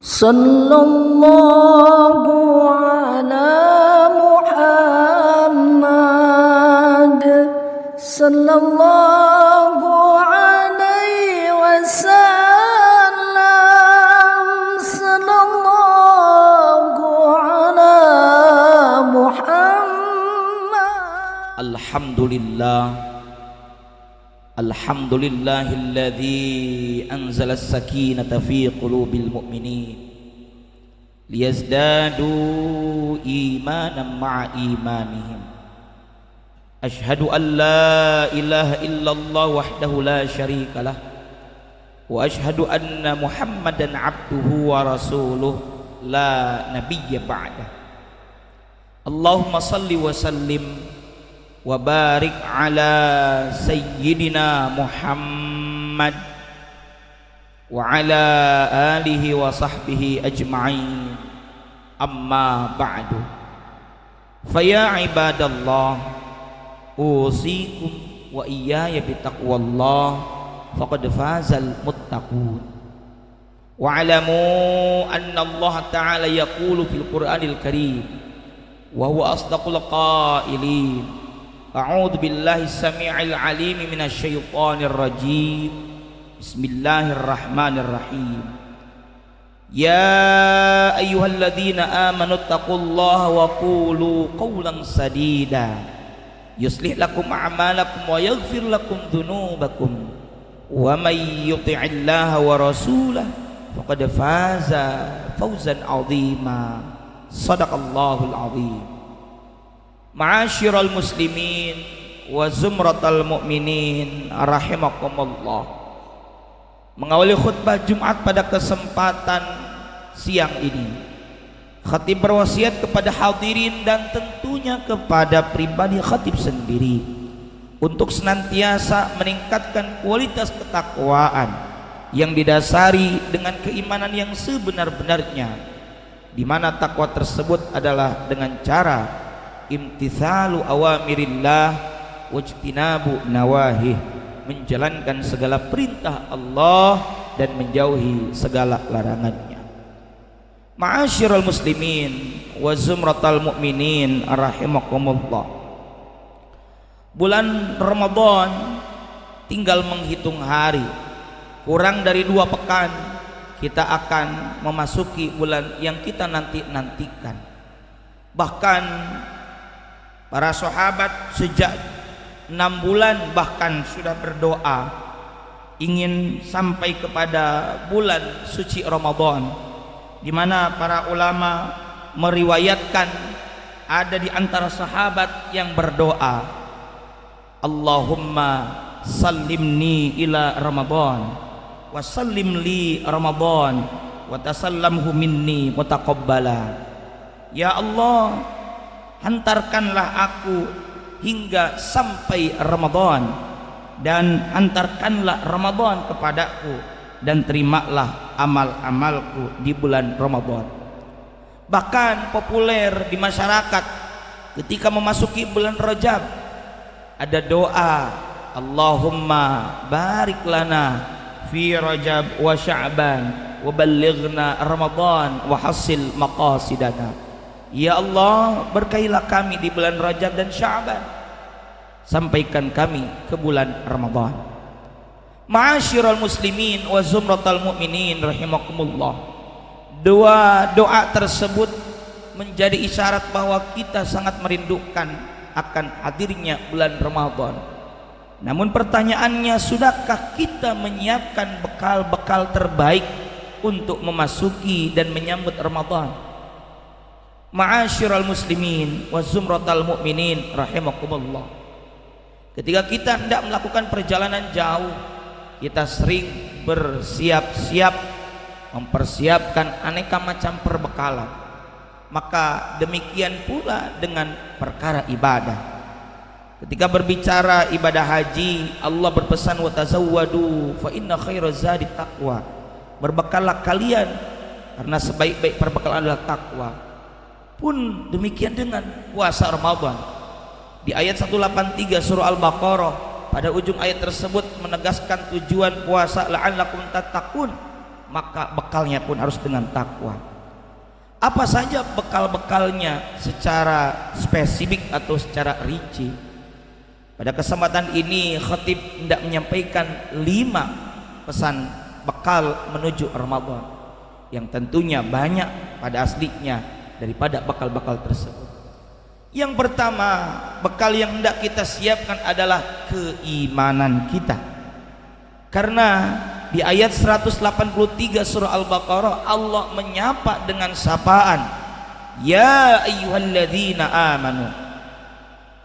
Sallallahu ala Muhammad sallallahu alaihi wasallam sallallahu ala Muhammad. Alhamdulillahilladzi anzala as-sakinata fi qulubil mu'minin liyazdadu imanan ma'a imanihim. Ashhadu an la ilaha illallah wahdahu la syarika lah wa ashhadu anna Muhammadan abduhu wa rasuluh la nabiyya ba'dah. Allahumma salli wa sallim wa barik ala sayyidina Muhammad wa ala alihi wa sahbihi ajma'in, amma ba'du. Faya ibadallah, usikum wa iyaya bitaqwallah, faqad fazal muttaqun. Wa alamu anna Allah ta'ala yaqulu fil Qur'anil Karim wa huwa asdaqul qailin. A'udzu billahi samii'il 'aliim minasy syaithaanir rajiim. Bismillahirrahmanirrahim. Ya ayyuhalladzina amanu taqullaha wa qulu qawlan sadida yuslih lakum a'malakum wa yaghfir lakum dzunubakum wa may yuti'illaha wa rasulahu faqad faza fawzan 'azima. Shadaqallahul 'azim. Ma'asyiral muslimin wa zumratal mu'minin rahimakumullah. Mengawali khutbah Jumat pada kesempatan siang ini, khatib berwasiat kepada hadirin dan tentunya kepada pribadi khatib sendiri untuk senantiasa meningkatkan kualitas ketakwaan yang didasari dengan keimanan yang sebenar-benarnya, di mana takwa tersebut adalah dengan cara imtithalu awamirillah wajtinabu nawahih, menjalankan segala perintah Allah dan menjauhi segala larangannya. Ma'asyiral muslimin wa zumratal mu'minin rahimakumullah. Bulan Ramadan tinggal menghitung hari, kurang dari 2 pekan kita akan memasuki bulan yang kita nantikan. Bahkan para sahabat sejak 6 bulan bahkan sudah berdoa ingin sampai kepada bulan suci Ramadan, di mana para ulama meriwayatkan ada di antara sahabat yang berdoa, Allahumma sallimni ila Ramadan wa sallim li Ramadan wa tasallamhu minni mutaqabbala. Ya Allah, hantarkanlah aku hingga sampai Ramadan dan hantarkanlah Ramadan kepadaku dan terimalah amal-amalku di bulan Ramadan. Bahkan populer di masyarakat ketika memasuki bulan Rajab ada doa, Allahumma barik lana fi Rajab wa Sya'ban wa ballighna Ramadan wa hasil maqasidana. Ya Allah, berkailah kami di bulan Rajab dan Sya'ban, sampaikan kami ke bulan Ramadan. Ma'asyiral muslimin wa zumratal mu'minin rahimakumullah. Doa tersebut menjadi isyarat bahwa kita sangat merindukan akan hadirnya bulan Ramadan. Namun pertanyaannya, sudahkah kita menyiapkan bekal-bekal terbaik untuk memasuki dan menyambut Ramadan? Ma'asyiral muslimin wa zumratal mu'minin rahimakumullah. Ketika kita hendak melakukan perjalanan jauh, kita sering bersiap-siap mempersiapkan aneka macam perbekalan. Maka demikian pula dengan perkara ibadah. Ketika berbicara ibadah haji, Allah berpesan wa tazawwadu fa inna khairaz zadi taqwa. Berbekallah kalian karena sebaik-baik perbekalan adalah takwa. Pun demikian dengan puasa Ramadan. Di ayat 183 surah Al-Baqarah, pada ujung ayat tersebut menegaskan tujuan puasa la'allakum tattaqun, maka bekalnya pun harus dengan takwa. Apa saja bekal-bekalnya secara spesifik atau secara rinci? Pada kesempatan ini khatib hendak menyampaikan 5 pesan bekal menuju Ramadan yang tentunya banyak pada aslinya daripada bekal-bekal tersebut. Yang pertama, bekal yang hendak kita siapkan adalah keimanan kita. Karena di ayat 183 surah Al-Baqarah Allah menyapa dengan sapaan, ya ayyuhalladzina amanu.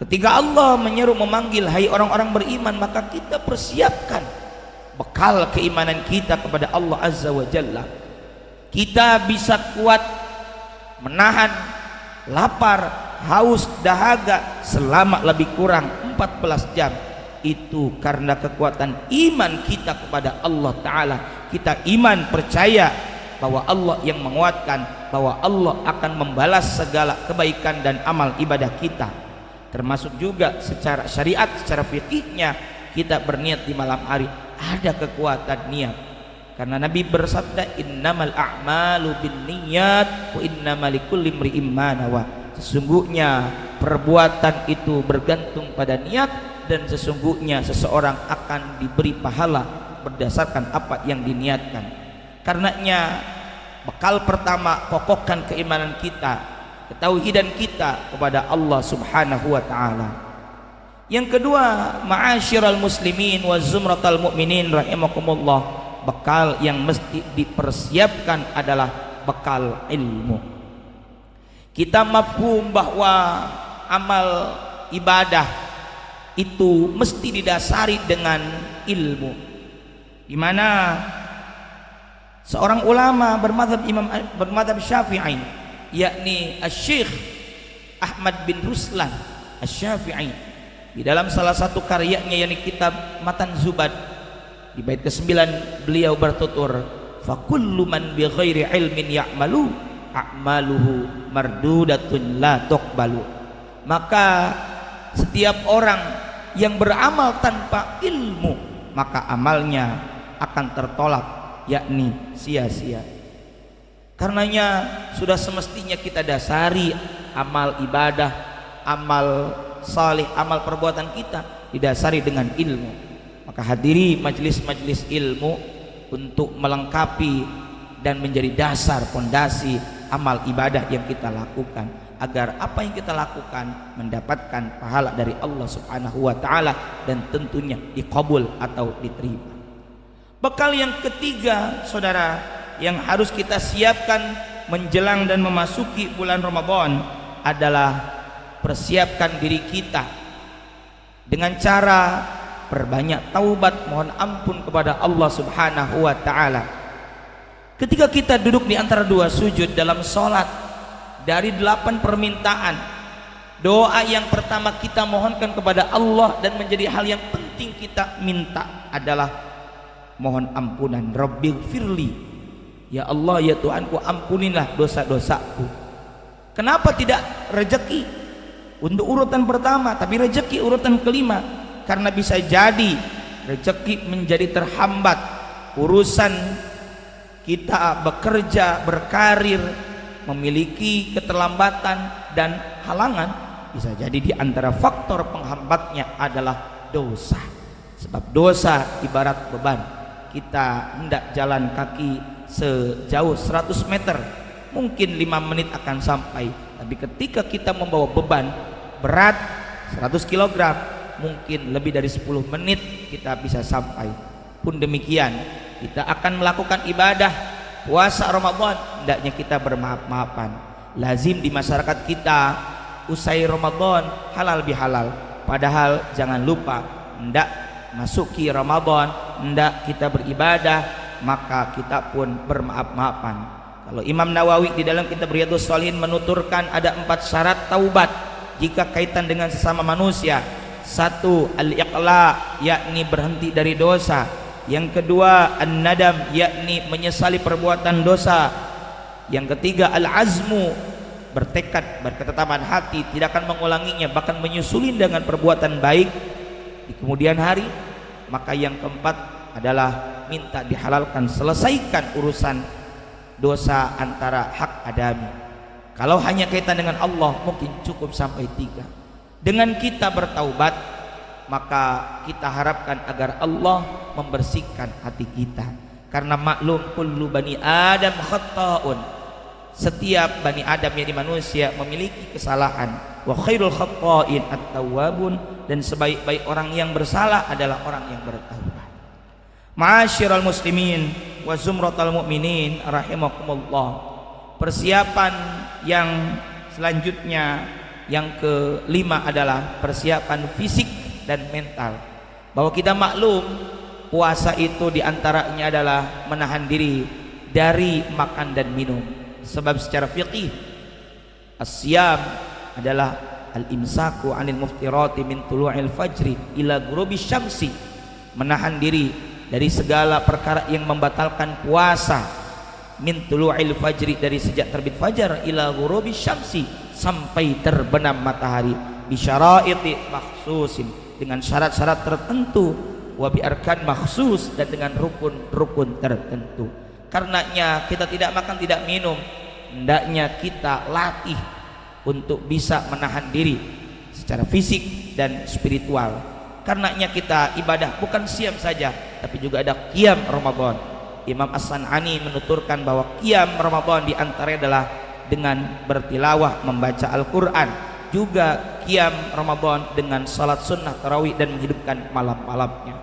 Ketika Allah menyeru memanggil hai orang-orang beriman, maka kita persiapkan bekal keimanan kita kepada Allah Azza wa Jalla. Kita bisa kuat menahan lapar, haus, dahaga selama lebih kurang 14 jam. Itu karena kekuatan iman kita kepada Allah Ta'ala. Kita iman percaya bahwa Allah yang menguatkan, bahwa Allah akan membalas segala kebaikan dan amal ibadah kita, termasuk juga secara syariat, secara fikihnya kita berniat di malam hari ada kekuatan niat. Karena Nabi bersabda, innamal a'malu binniyat wa innamal likulli imri'in ma nawa. Sesungguhnya perbuatan itu bergantung pada niat, dan sesungguhnya seseorang akan diberi pahala berdasarkan apa yang diniatkan. Karenanya bekal pertama, kokohkan keimanan kita, ketauhidan kita kepada Allah Subhanahu wa taala. Yang kedua, ma'asyiral muslimin wa zumratal mu'minin rahimakumullah, bekal yang mesti dipersiapkan adalah bekal ilmu. Kita mafhum bahwa amal ibadah itu mesti didasari dengan ilmu, di mana seorang ulama bermadzhab Syafi'i, yakni Asy-Syaikh Ahmad bin Ruslan Asy-Syafi'i, di dalam salah satu karyanya yakni kitab Matan Zubad, di bait ke-9 beliau bertutur, fa kullu man bi ghairi ilmin ya'malu a'maluhu mardudatun la tuqbalu. Maka setiap orang yang beramal tanpa ilmu, maka amalnya akan tertolak, yakni sia-sia. Karenanya sudah semestinya kita dasari amal ibadah, amal saleh, amal perbuatan kita didasari dengan ilmu. Maka hadiri majelis-majelis ilmu untuk melengkapi dan menjadi dasar pondasi amal ibadah yang kita lakukan, agar apa yang kita lakukan mendapatkan pahala dari Allah Subhanahu wa taala dan tentunya dikabul atau diterima. Bekal yang ketiga, saudara, yang harus kita siapkan menjelang dan memasuki bulan Ramadan adalah persiapkan diri kita dengan cara perbanyak taubat, mohon ampun kepada Allah Subhanahu wa taala. Ketika kita duduk di antara dua sujud dalam sholat, dari 8 permintaan, doa yang pertama kita mohonkan kepada Allah dan menjadi hal yang penting kita minta adalah mohon ampunan. Rabbighfirli, ya Allah ya Tuhanku, ampunilah dosa-dosaku. Kenapa tidak rezeki untuk urutan pertama tapi rezeki urutan kelima? Karena bisa jadi rezeki menjadi terhambat, urusan kita bekerja, berkarir, memiliki keterlambatan dan halangan, bisa jadi di antara faktor penghambatnya adalah dosa. Sebab dosa ibarat beban. Kita hendak jalan kaki sejauh 100 meter, mungkin 5 menit akan sampai, tapi ketika kita membawa beban berat 100 kg, mungkin lebih dari 10 menit kita bisa sampai. Pun demikian, kita akan melakukan ibadah puasa Ramadan, hendaknya kita bermaaf-maafan. Lazim di masyarakat kita usai Ramadan halal bihalal, padahal jangan lupa hendak masuki Ramadan, hendak kita beribadah, maka kita pun bermaaf-maafan. Kalau Imam Nawawi di dalam kitab Riyadhus Shalihin menuturkan ada 4 syarat taubat jika kaitan dengan sesama manusia. 1, al-iqla, yakni berhenti dari dosa. Yang kedua, an-nadam, yakni menyesali perbuatan dosa. Yang ketiga, al-azmu, bertekad, berketetapan hati tidak akan mengulanginya, bahkan menyusulin dengan perbuatan baik di kemudian hari. Maka yang keempat adalah minta dihalalkan, selesaikan urusan dosa antara hak adami. Kalau hanya kaitan dengan Allah mungkin cukup sampai 3. Dengan kita bertaubat, maka kita harapkan agar Allah membersihkan hati kita, karena maklum kullu bani Adam khata'un, setiap bani Adam yang manusia memiliki kesalahan. Wa khairul khata'in at-tawwabun, dan sebaik-baik orang yang bersalah adalah orang yang bertaubat. Ma'asyiral muslimin wa zumratal mu'minin rahimakumullah. Persiapan yang selanjutnya yang kelima adalah persiapan fisik dan mental. Bahwa kita maklum puasa itu diantaranya adalah menahan diri dari makan dan minum. Sebab secara fiqih as-siyam adalah al-imsaku 'anil muftirati min tulu'il fajri ila ghurubis syamsi, menahan diri dari segala perkara yang membatalkan puasa, min tulu'il fajri, dari sejak terbit fajar, ila ghurubis syamsi, sampai terbenam matahari, bisyaraiti makhsusin, dengan syarat-syarat tertentu, wa bi arkan makhsus, dan dengan rukun-rukun tertentu. Karenanya kita tidak makan tidak minum, hendaknya kita latih untuk bisa menahan diri secara fisik dan spiritual. Karenanya kita ibadah bukan siam saja, tapi juga ada qiyam Ramadan. Imam As-San'ani menuturkan bahwa qiyam Ramadan diantaranya adalah dengan bertilawah, membaca Al-Quran, juga qiyam Ramadan dengan salat sunnah tarawih dan menghidupkan malam-malamnya.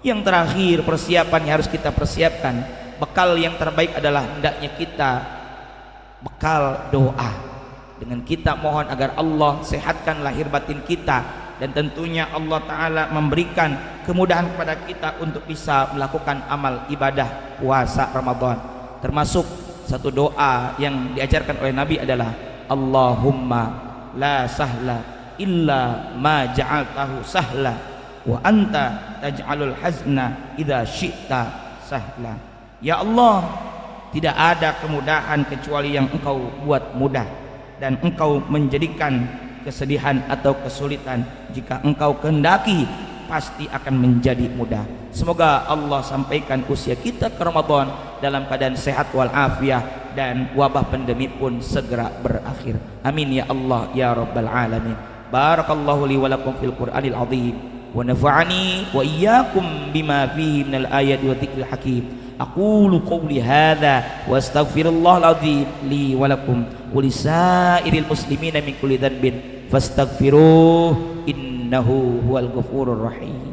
Yang terakhir, persiapan yang harus kita persiapkan, bekal yang terbaik adalah hendaknya kita bekal doa. Dengan kita mohon agar Allah sehatkan lahir batin kita, dan tentunya Allah Ta'ala memberikan kemudahan kepada kita untuk bisa melakukan amal ibadah puasa Ramadan. Termasuk satu doa yang diajarkan oleh Nabi adalah Allahumma la sahla illa ma ja'altahu sahla wa anta taj'alul hazna idza syi'ta sahla. Ya Allah, tidak ada kemudahan kecuali yang Engkau buat mudah, dan Engkau menjadikan kesedihan atau kesulitan jika Engkau kehendaki pasti akan menjadi mudah. Semoga Allah sampaikan usia kita ke Ramadan dalam keadaan sehat walafiat, dan wabah pandemi pun segera berakhir. Amin ya Allah ya rabbal alamin. Barakallahu li wa lakum fil Qur'anil azim, wa nafa'ani wa iyyakum bima fihi minal ayati wa dzikril hakim. Aqulu qawli hadza wa astaghfirullahal azim li wa lakum wa lisairil muslimina min kulli dhanbin fastaghfiruh innahu huwal ghafurur rahim.